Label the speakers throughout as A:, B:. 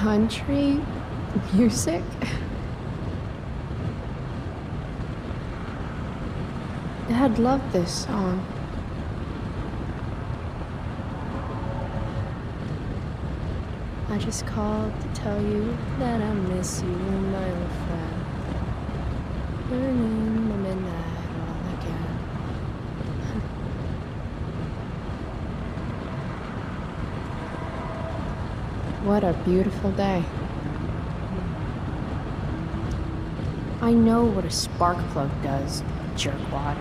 A: Country music? Dad loved this song. I just called to tell you that I miss you, my old friend. Learning the midnight all again. What a beautiful day. I know what a spark plug does, jerkwad.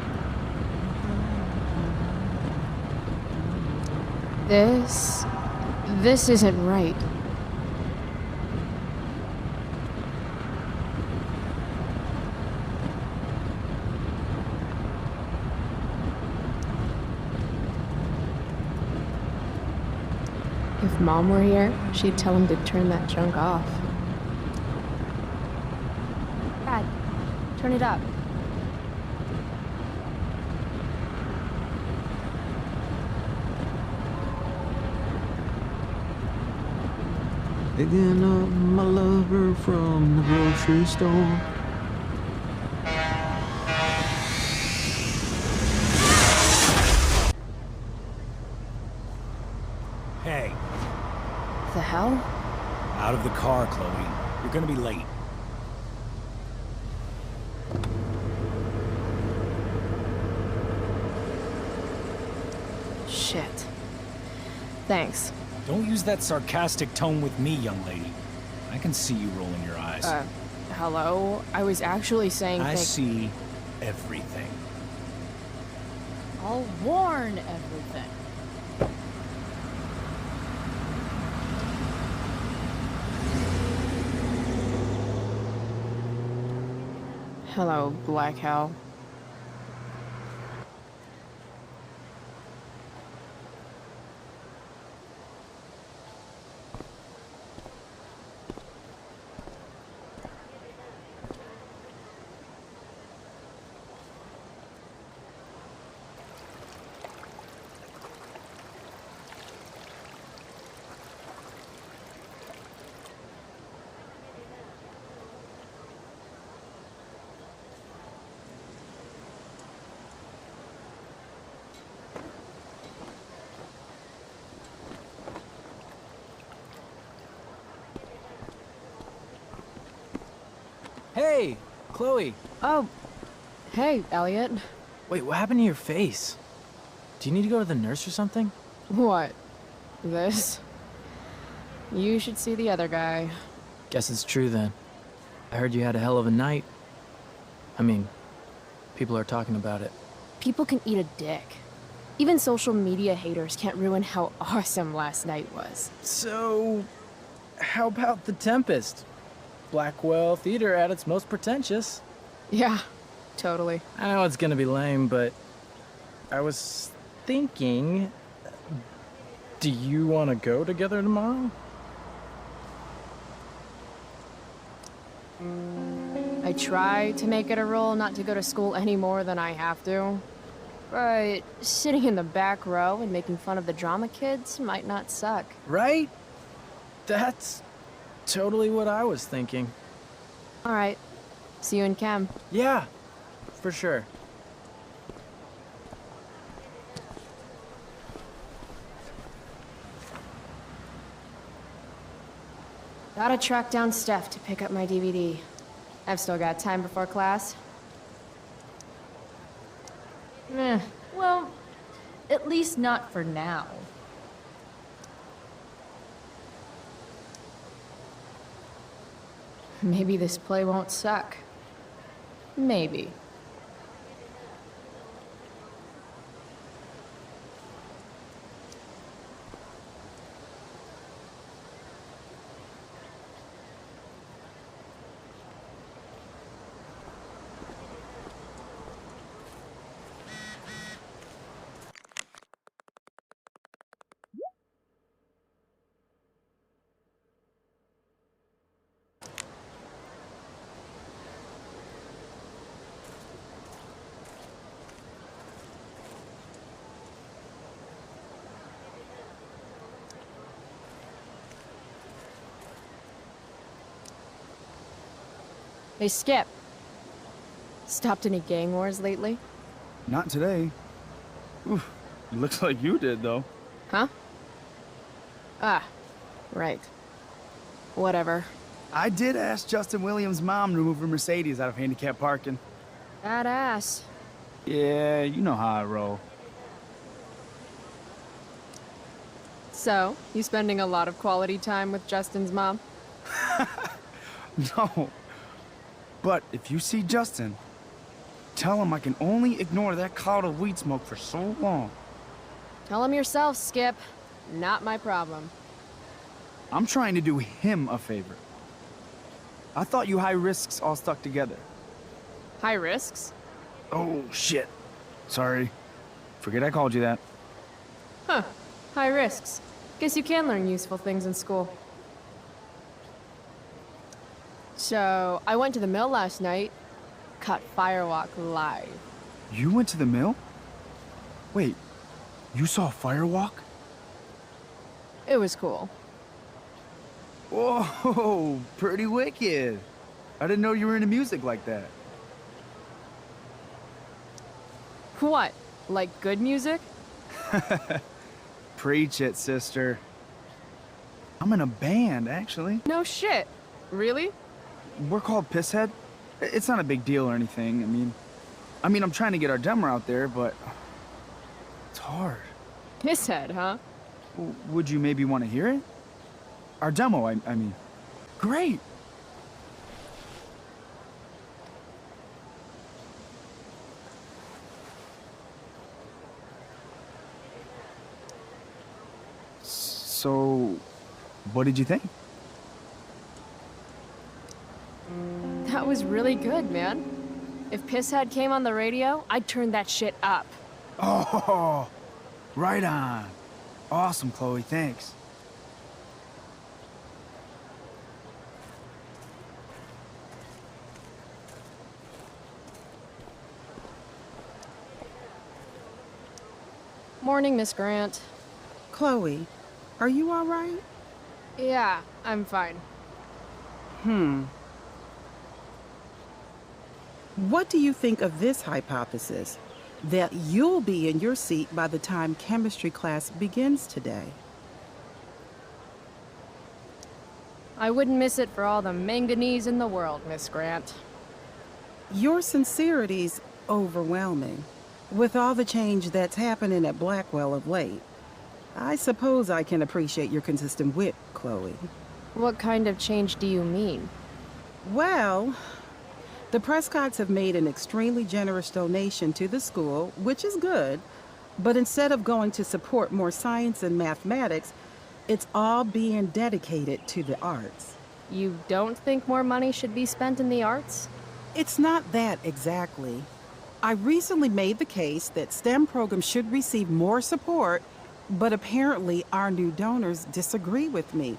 A: This isn't right. If Mom were here, she'd tell him to turn that junk off. Dad, turn it up.
B: Picking up my lover from the grocery store.
C: Hey.
A: The hell?
C: Out of the car, Chloe. You're gonna be late.
A: Shit. Thanks.
C: Don't use that sarcastic tone with me, young lady. I can see you rolling your eyes.
A: Hello? I was actually saying
C: I see everything.
D: I'll warn everything.
A: Hello, Black Hell.
E: Hey, Chloe.
A: Oh, hey, Elliot.
E: Wait, what happened to your face? Do you need to go to the nurse or something?
A: What? This? You should see the other guy.
E: Guess it's true then. I heard you had a hell of a night. I mean, people are talking about it.
A: People can eat a dick. Even social media haters can't ruin how awesome last night was.
E: So, how about The Tempest? Blackwell Theater at its most pretentious.
A: Yeah, totally.
E: I know it's gonna be lame, but I was thinking, do you want to go together tomorrow?
A: I try to make it a rule not to go to school any more than I have to. But sitting in the back row and making fun of the drama kids might not suck.
E: Right? That's totally what I was thinking.
A: All right. See you in chem.
E: Yeah, for sure.
A: Gotta track down Steph to pick up my DVD. I've still got time before class.
D: Well, at least not for now.
A: Maybe this play won't suck. Maybe. Hey, Skip. Stopped any gang wars lately?
F: Not today. Oof, looks like you did, though.
A: Huh? Ah, right. Whatever.
F: I did ask Justin Williams' mom to move her Mercedes out of handicap parking.
A: That ass.
F: Yeah, you know how I roll.
A: So, you spending a lot of quality time with Justin's mom?
F: No. But if you see Justin, tell him I can only ignore that cloud of weed smoke for so long.
A: Tell him yourself, Skip. Not my problem.
F: I'm trying to do him a favor. I thought you high risks all stuck together.
A: High risks?
F: Oh, shit. Sorry. Forget I called you that.
A: Huh. High risks. Guess you can learn useful things in school. So, I went to the mill last night. Caught Firewalk live.
F: You went to the mill? Wait, you saw a firewalk?
A: It was cool.
F: Whoa, pretty wicked. I didn't know you were into music like that.
A: What? Like good music?
F: Preach it, sister. I'm in a band, actually.
A: No shit. Really?
F: We're called Pisshead. It's not a big deal or anything. I mean, I'm trying to get our demo out there, but it's hard.
A: Pisshead, huh?
F: Would you maybe want to hear it? Our demo, I mean. Great. So, what did you think?
A: That was really good, man. If Pisshead came on the radio, I'd turn that shit up.
F: Oh, right on. Awesome, Chloe, thanks.
A: Morning, Miss Grant.
G: Chloe, are you all right?
A: Yeah, I'm fine.
G: What do you think of this hypothesis? That you'll be in your seat by the time chemistry class begins today.
A: I wouldn't miss it for all the manganese in the world, Miss Grant.
G: Your sincerity's overwhelming. With all the change that's happening at Blackwell of late, I suppose I can appreciate your consistent wit, Chloe.
A: What kind of change do you mean?
G: Well, the Prescotts have made an extremely generous donation to the school, which is good, but instead of going to support more science and mathematics, it's all being dedicated to the arts.
A: You don't think more money should be spent in the arts?
G: It's not that exactly. I recently made the case that STEM programs should receive more support, but apparently our new donors disagree with me.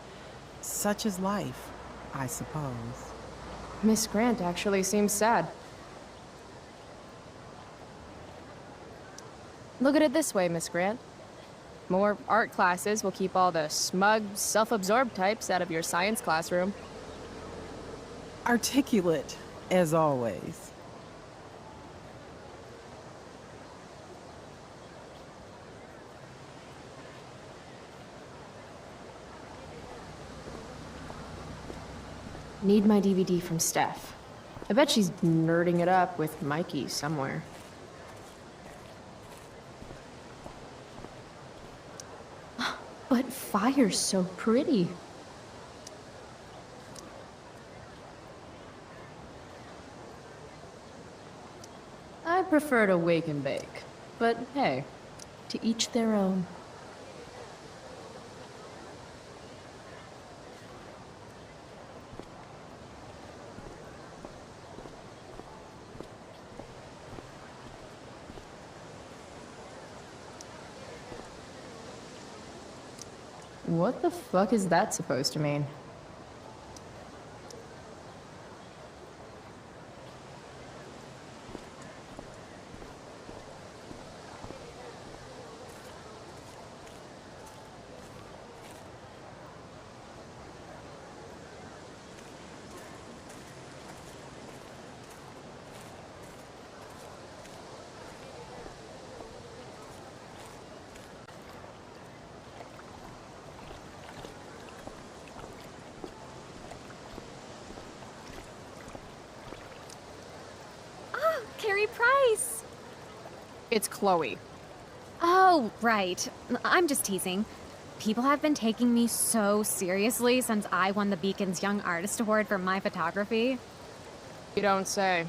G: Such is life, I suppose.
A: Miss Grant actually seems sad. Look at it this way, Miss Grant. More art classes will keep all the smug, self-absorbed types out of your science classroom.
G: Articulate, as always.
A: Need my DVD from Steph. I bet she's nerding it up with Mikey somewhere. But fire's so pretty. I prefer to wake and bake. But hey, to each their own. What the fuck is that supposed to mean?
H: Price.
A: It's Chloe.
H: Oh, right. I'm just teasing. People have been taking me so seriously since I won the Beacon's Young Artist Award for my photography.
A: You don't say.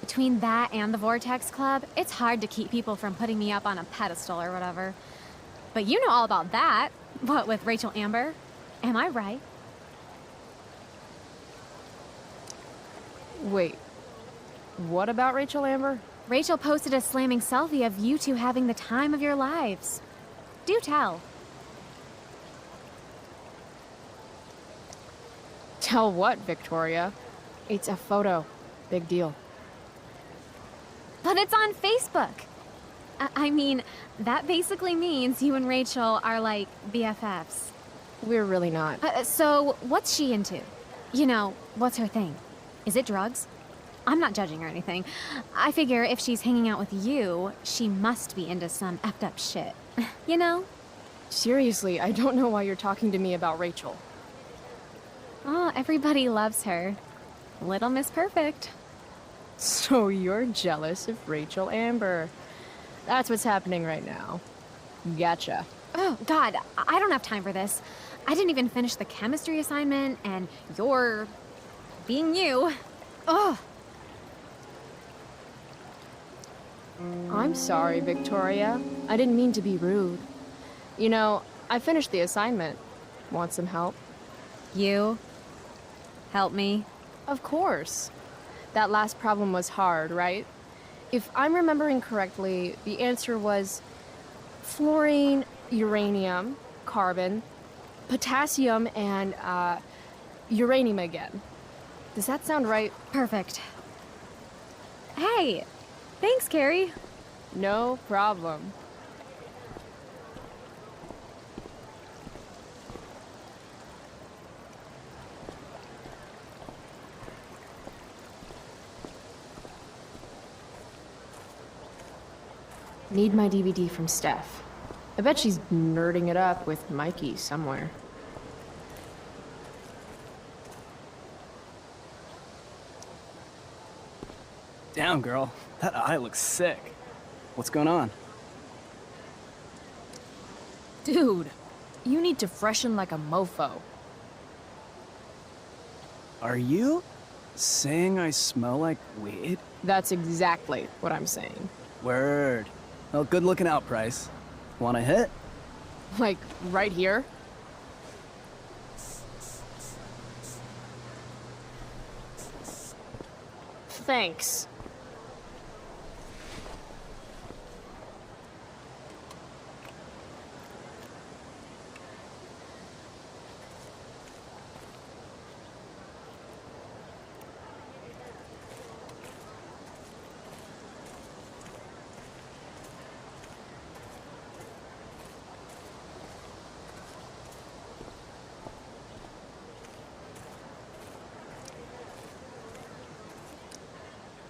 H: Between that and the Vortex Club, it's hard to keep people from putting me up on a pedestal or whatever. But you know all about that. What with Rachel Amber? Am I right?
A: Wait. What about Rachel Amber?
H: Rachel posted a slamming selfie of you two having the time of your lives. Do tell.
A: Tell what, Victoria? It's a photo. Big deal.
H: But it's on Facebook. I mean, that basically means you and Rachel are like BFFs.
A: We're really not.
H: So, what's she into? You know, what's her thing? Is it drugs? I'm not judging or anything. I figure if she's hanging out with you, she must be into some effed up shit. You know?
A: Seriously, I don't know why you're talking to me about Rachel.
H: Oh, everybody loves her. Little Miss Perfect.
A: So you're jealous of Rachel Amber. That's what's happening right now. Gotcha.
H: Oh, God, I don't have time for this. I didn't even finish the chemistry assignment, and you're being you. Ugh.
A: I'm sorry, Victoria. I didn't mean to be rude. You know, I finished the assignment. Want some help?
H: You? Help me?
A: Of course. That last problem was hard, right? If I'm remembering correctly, the answer was fluorine, uranium, carbon, potassium, and uranium again. Does that sound right?
H: Perfect. Hey, thanks, Carrie.
A: No problem. Need my DVD from Steph. I bet she's nerding it up with Mikey somewhere.
I: Damn, girl. That eye looks sick. What's going on?
A: Dude, you need to freshen like a mofo.
I: Are you saying I smell like weed?
A: That's exactly what I'm saying.
I: Word. Well, good looking out, Price. Want a hit?
A: Like, right here? Thanks.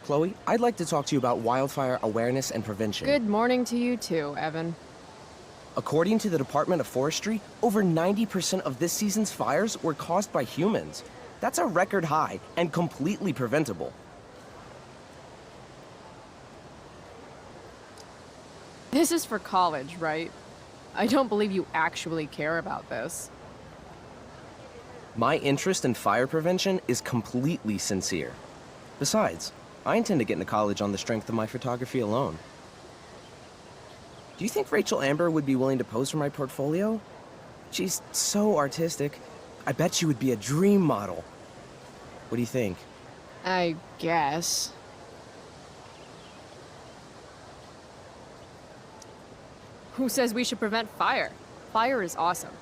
J: Chloe, I'd like to talk to you about wildfire awareness and prevention.
A: Good morning to you too, Evan.
J: According to the Department of Forestry, over 90% of this season's fires were caused by humans. That's a record high and completely preventable.
A: This is for college, right? I don't believe you actually care about this.
J: My interest in fire prevention is completely sincere. Besides, I intend to get into college on the strength of my photography alone. Do you think Rachel Amber would be willing to pose for my portfolio? She's so artistic. I bet she would be a dream model. What do you think?
A: I guess. Who says we should prevent fire? Fire is awesome.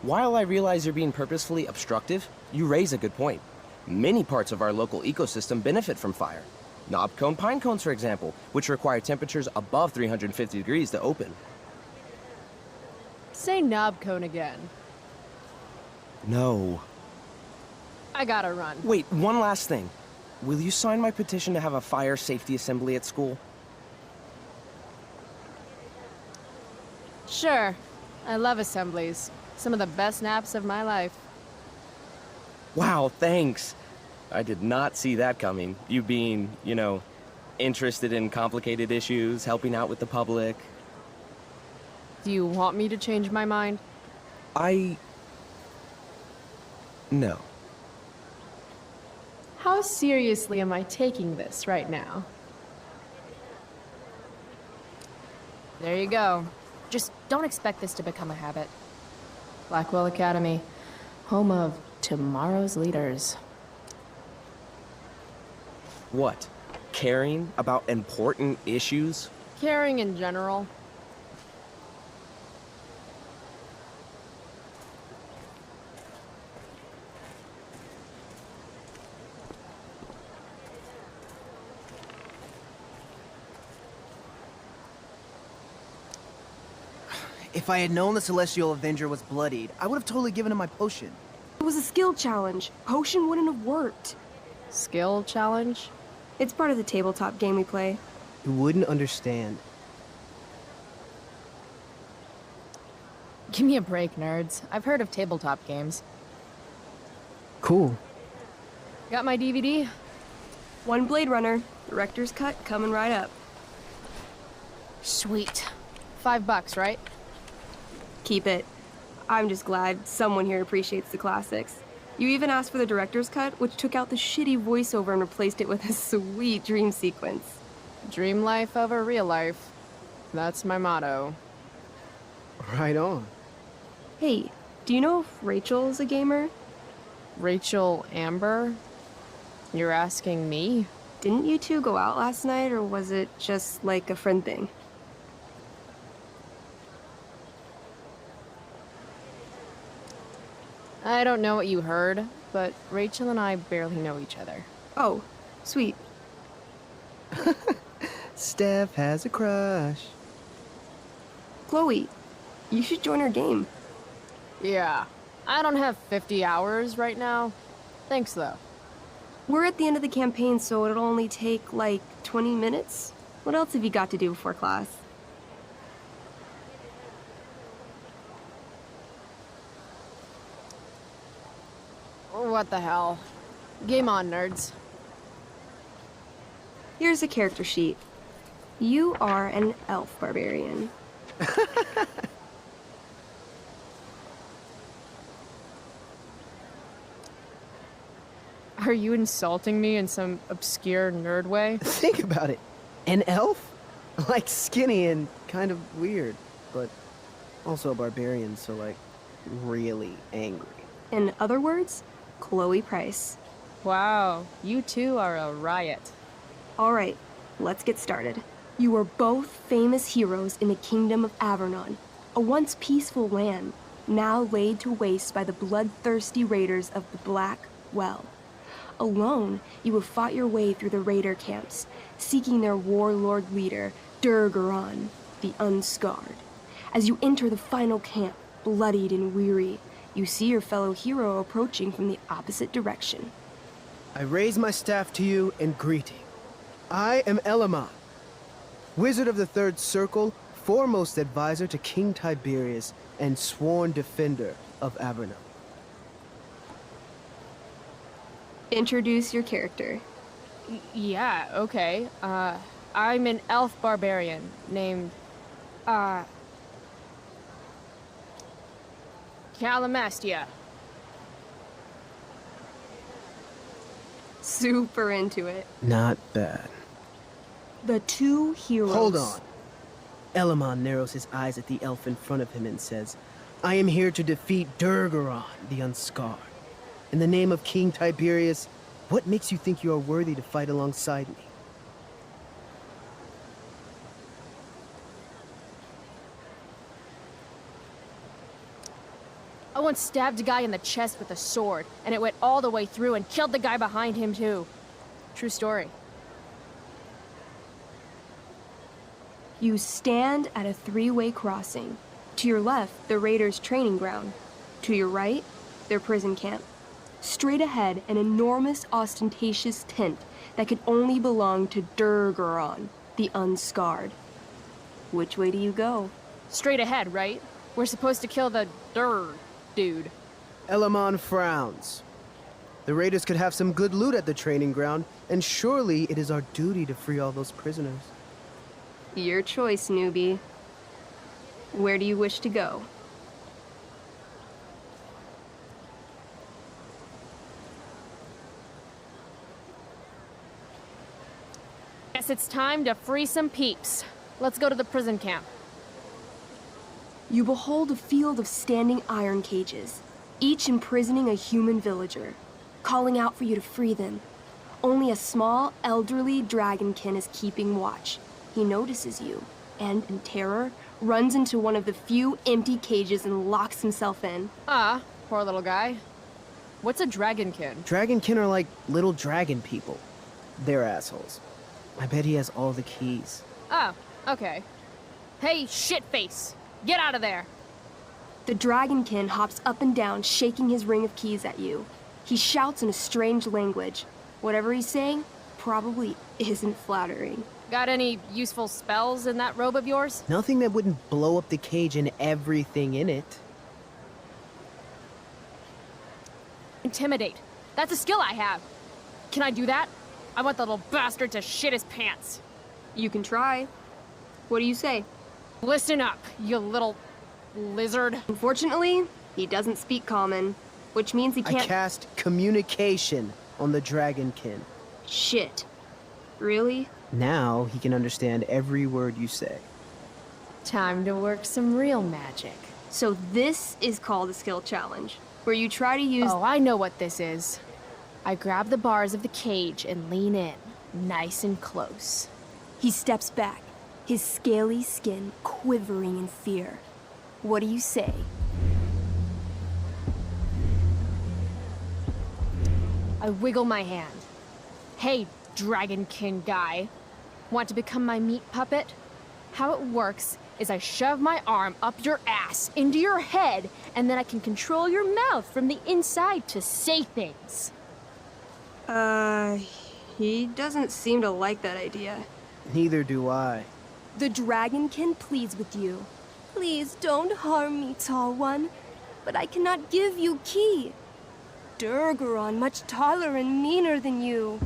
J: While I realize you're being purposefully obstructive, you raise a good point. Many parts of our local ecosystem benefit from fire. Knob-cone pine cones, for example, which require temperatures above 350 degrees to open.
A: Say knob cone again.
J: No.
A: I gotta run.
J: Wait, one last thing. Will you sign my petition to have a fire safety assembly at school?
A: Sure. I love assemblies. Some of the best naps of my life.
J: Wow, thanks. I did not see that coming. You being, you know, Interested in complicated issues, helping out with the public.
A: Do you want me to change my mind?
J: No.
A: How seriously am I taking this right now? There you go. Just don't expect this to become a habit. Blackwell Academy, home of tomorrow's leaders.
J: What? Caring about important issues?
A: Caring in general.
K: If I had known the Celestial Avenger was bloodied, I would have totally given him my potion.
L: It was a skill challenge. Potion wouldn't have worked.
A: Skill challenge?
L: It's part of the tabletop game we play.
K: You wouldn't understand.
A: Give me a break, nerds. I've heard of tabletop games.
K: Cool.
A: Got my DVD?
L: One Blade Runner, director's cut coming right up.
A: Sweet. $5, right?
L: Keep it. I'm just glad someone here appreciates the classics. You even asked for the director's cut, which took out the shitty voiceover and replaced it with a sweet dream sequence.
A: Dream life over real life. That's my motto.
K: Right on.
L: Hey, do you know if Rachel is a gamer?
A: Rachel Amber? You're asking me?
L: Didn't you two go out last night, or was it just like a friend thing?
A: I don't know what you heard, but Rachel and I barely know each other.
L: Oh, sweet.
K: Steph has a crush.
L: Chloe, you should join our game.
A: Yeah, I don't have 50 hours right now. Thanks, though.
L: We're at the end of the campaign, so it'll only take, like, 20 minutes. What else have you got to do before class?
A: What the hell? Game on, nerds.
L: Here's a character sheet. You are an elf barbarian.
A: Are you insulting me in some obscure nerd way?
K: Think about it. An elf? Like skinny and kind of weird, but also a barbarian, so like really angry.
L: In other words, Chloe Price.
A: Wow, you two are a riot.
L: All right, let's get started. You are both famous heroes in the Kingdom of Avernon, a once peaceful land, now laid to waste by the bloodthirsty raiders of the Black Well. Alone, you have fought your way through the raider camps, seeking their warlord leader, Durgaron, the Unscarred. As you enter the final camp, bloodied and weary, you see your fellow hero approaching from the opposite direction.
K: I raise my staff to you in greeting. I am Elamon, Wizard of the Third Circle, foremost advisor to King Tiberius, and sworn defender of Avernon.
L: Introduce your character.
A: Yeah, okay. I'm an elf barbarian named, Calamastia.
L: Super into it.
K: Not bad.
L: The two heroes.
K: Hold on. Elamon narrows his eyes at the elf in front of him and says, I am here to defeat Durgaron, the Unscarred. In the name of King Tiberius, what makes you think you are worthy to fight alongside me?
A: I once stabbed a guy in the chest with a sword, and it went all the way through and killed the guy behind him, too. True story.
L: You stand at a three-way crossing. To your left, the raiders' training ground. To your right, their prison camp. Straight ahead, an enormous, ostentatious tent that could only belong to Durgaron, the Unscarred. Which way do you go?
A: Straight ahead, right? We're supposed to kill the dude.
K: Elamon frowns. The raiders could have some good loot at the training ground, and surely it is our duty to free all those prisoners.
L: Your choice, newbie. Where do you wish to go?
A: Guess it's time to free some peeps. Let's go to the prison camp.
L: You behold a field of standing iron cages, each imprisoning a human villager, calling out for you to free them. Only a small, elderly dragonkin is keeping watch. He notices you, and in terror, runs into one of the few empty cages and locks himself in.
A: Ah, poor little guy. What's a dragonkin?
K: Dragonkin are like little dragon people. They're assholes. I bet he has all the keys.
A: Oh, okay. Hey, shitface! Get out of there!
L: The dragonkin hops up and down, shaking his ring of keys at you. He shouts in a strange language. Whatever he's saying probably isn't flattering.
A: Got any useful spells in that robe of yours?
K: Nothing that wouldn't blow up the cage and everything in it.
A: Intimidate. That's a skill I have. Can I do that? I want the little bastard to shit his pants.
L: You can try. What do you say?
A: Listen up, you little lizard.
L: Unfortunately, he doesn't speak common, which means he can't—
K: I cast communication on the dragonkin.
L: Shit. Really?
K: Now he can understand every word you say.
A: Time to work some real magic.
L: So this is called a skill challenge, where you try to use—
A: Oh, I know what this is. I grab the bars of the cage and lean in, nice and close.
L: He steps back, his scaly skin quivering in fear. What do you say?
A: I wiggle my hand. Hey, dragonkin guy. Want to become my meat puppet? How it works is I shove my arm up your ass into your head, and then I can control your mouth from the inside to say things.
L: He doesn't seem to like that idea.
K: Neither do I.
L: The dragonkin pleads with you. Please don't harm me, tall one, but I cannot give you key. Durgaron much taller and meaner than you.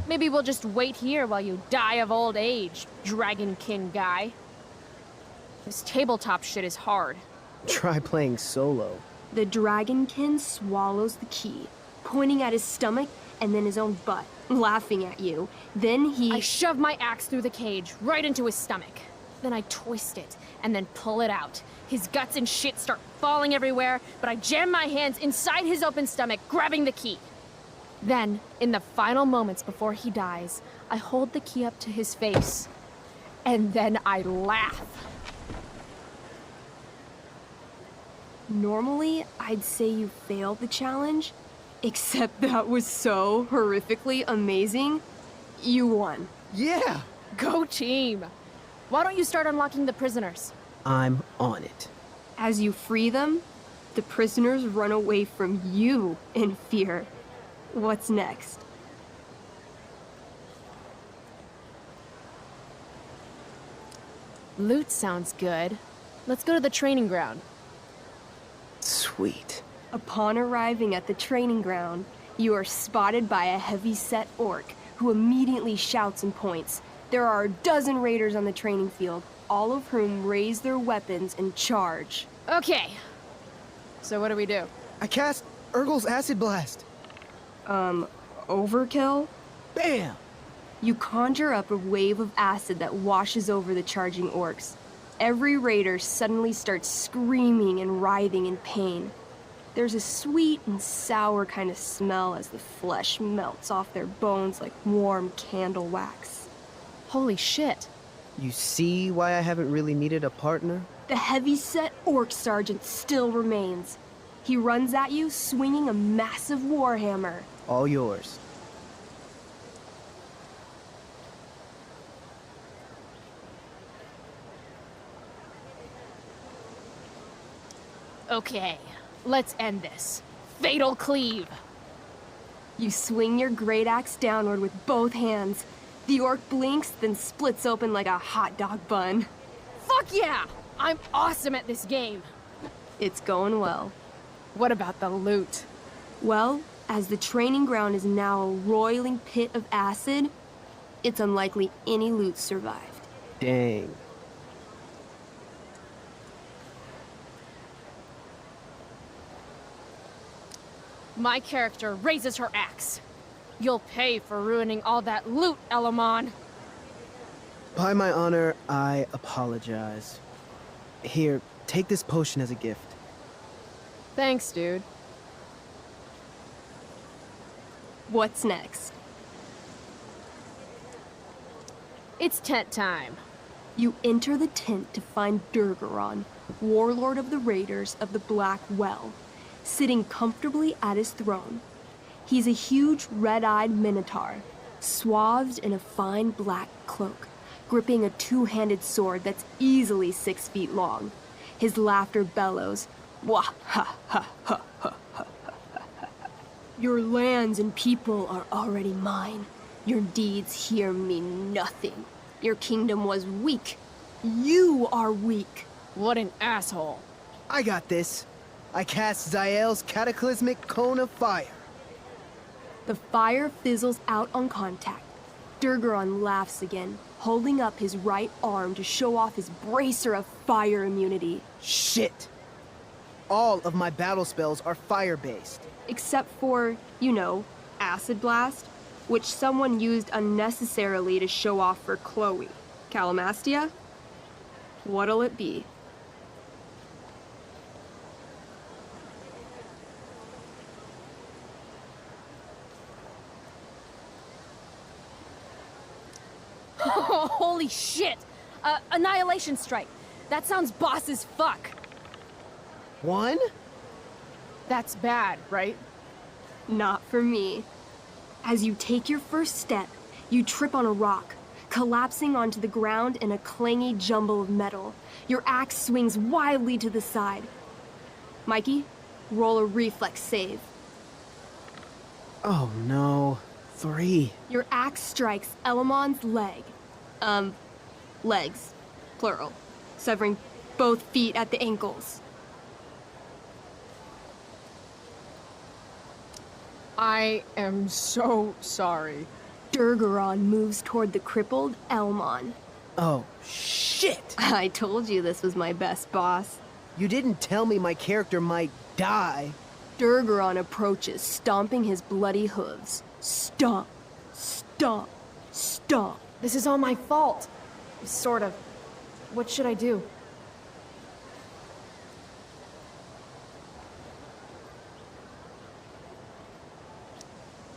A: Maybe we'll just wait here while you die of old age, dragonkin guy. This tabletop shit is hard.
K: Try playing solo.
L: The dragonkin swallows the key, pointing at his stomach and then his own butt, laughing at you. Then
A: I shove my axe through the cage, right into his stomach. Then I twist it, and then pull it out. His guts and shit start falling everywhere, but I jam my hands inside his open stomach, grabbing the key. Then, in the final moments before he dies, I hold the key up to his face. And then I laugh.
L: Normally, I'd say you failed the challenge, except that was so horrifically amazing. You won.
K: Yeah!
A: Go team! Why don't you start unlocking the prisoners?
K: I'm on it.
L: As you free them, the prisoners run away from you in fear. What's next?
A: Loot sounds good. Let's go to the training ground.
K: Sweet.
L: Upon arriving at the training ground, you are spotted by a heavy-set orc who immediately shouts and points. There are a dozen raiders on the training field, all of whom raise their weapons and charge.
A: Okay. So what do we do?
K: I cast Urgel's Acid Blast.
L: Overkill?
K: Bam!
L: You conjure up a wave of acid that washes over the charging orcs. Every raider suddenly starts screaming and writhing in pain. There's a sweet and sour kind of smell as the flesh melts off their bones like warm candle wax.
A: Holy shit.
K: You see why I haven't really needed a partner?
L: The heavy-set orc sergeant still remains. He runs at you, swinging a massive warhammer.
K: All yours.
A: Okay, let's end this. Fatal cleave!
L: You swing your great axe downward with both hands. The orc blinks, then splits open like a hot dog bun.
A: Fuck yeah! I'm awesome at this game.
L: It's going well.
A: What about the loot?
L: Well, as the training ground is now a roiling pit of acid, it's unlikely any loot survived.
K: Dang.
A: My character raises her axe. You'll pay for ruining all that loot, Elamon.
K: By my honor, I apologize. Here, take this potion as a gift.
A: Thanks, dude.
L: What's next?
A: It's tent time.
L: You enter the tent to find Durgaron, warlord of the Raiders of the Black Well, sitting comfortably at his throne. He's a huge red-eyed minotaur, swathed in a fine black cloak, gripping a two-handed sword that's easily 6 feet long. His laughter bellows, wah ha ha ha ha ha ha. Your lands and people are already mine. Your deeds here mean nothing. Your kingdom was weak. You are weak.
A: What an asshole.
K: I got this. I cast Zael's cataclysmic cone of fire.
L: The fire fizzles out on contact. Durgaron laughs again, holding up his right arm to show off his bracer of fire immunity.
K: Shit! All of my battle spells are fire-based.
L: Except for, you know, Acid Blast, which someone used unnecessarily to show off for Chloe. Calamastia? What'll it be?
A: Holy shit! Annihilation Strike. That sounds boss as fuck.
K: 1?
A: That's bad, right?
L: Not for me. As you take your first step, you trip on a rock, collapsing onto the ground in a clangy jumble of metal. Your axe swings wildly to the side. Mikey, roll a reflex save.
K: Oh no. 3.
L: Your axe strikes Elamon's leg. Legs. Plural. Severing both feet at the ankles.
A: I am so sorry.
L: Durgaron moves toward the crippled Elmon.
K: Oh, shit!
L: I told you this was my best boss.
K: You didn't tell me my character might die.
L: Durgaron approaches, stomping his bloody hooves. Stomp, stomp, stomp.
A: This is all my fault. Sort of. What should I do?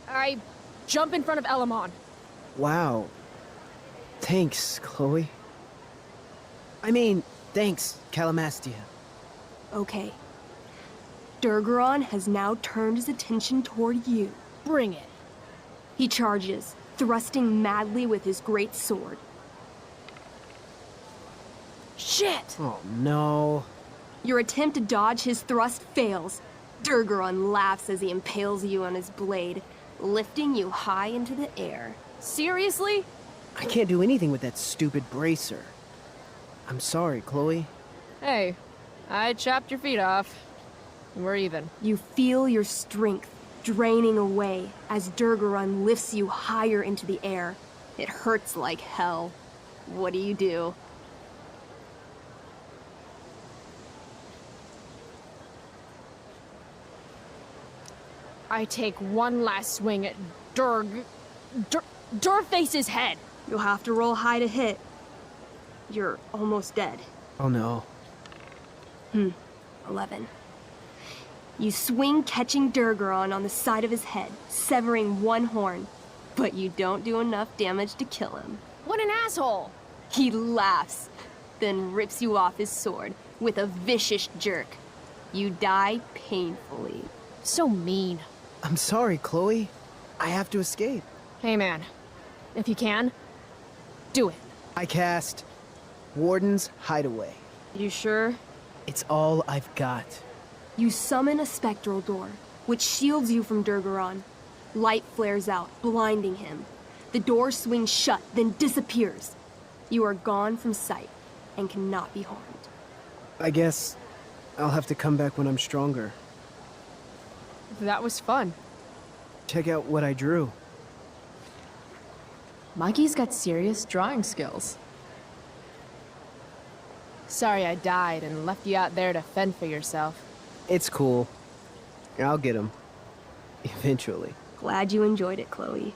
A: I jump in front of Elamon.
K: Wow. Thanks, Chloe. I mean, thanks, Calamastia.
L: Okay. Durgaron has now turned his attention toward you.
A: Bring it.
L: He charges, thrusting madly with his great sword.
A: Shit!
K: Oh, no.
L: Your attempt to dodge his thrust fails. Durgaron laughs as he impales you on his blade, lifting you high into the air.
A: Seriously?
K: I can't do anything with that stupid bracer. I'm sorry, Chloe.
A: Hey, I chopped your feet off. We're even.
L: You feel your strength draining away as Durgaron lifts you higher into the air. It hurts like hell. What do?
A: I take one last swing at Durface's head.
L: You'll have to roll high to hit. You're almost dead.
K: Oh no.
L: 11. You swing, catching Durgaron on the side of his head, severing one horn. But you don't do enough damage to kill him.
A: What an asshole!
L: He laughs, then rips you off his sword with a vicious jerk. You die painfully.
A: So mean.
K: I'm sorry, Chloe. I have to escape.
A: Hey man, if you can, do it.
K: I cast Warden's Hideaway.
L: You sure?
K: It's all I've got.
L: You summon a spectral door, which shields you from Durgaron. Light flares out, blinding him. The door swings shut, then disappears. You are gone from sight and cannot be harmed.
K: I guess I'll have to come back when I'm stronger.
A: That was fun.
K: Check out what I drew.
D: Mikey's got serious drawing skills.
A: Sorry I died and left you out there to fend for yourself.
K: It's cool. I'll get him. Eventually.
L: Glad you enjoyed it, Chloe.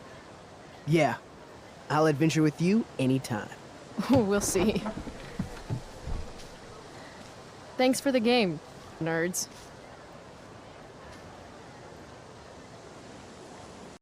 K: Yeah. I'll adventure with you anytime.
A: We'll see. Thanks for the game, nerds.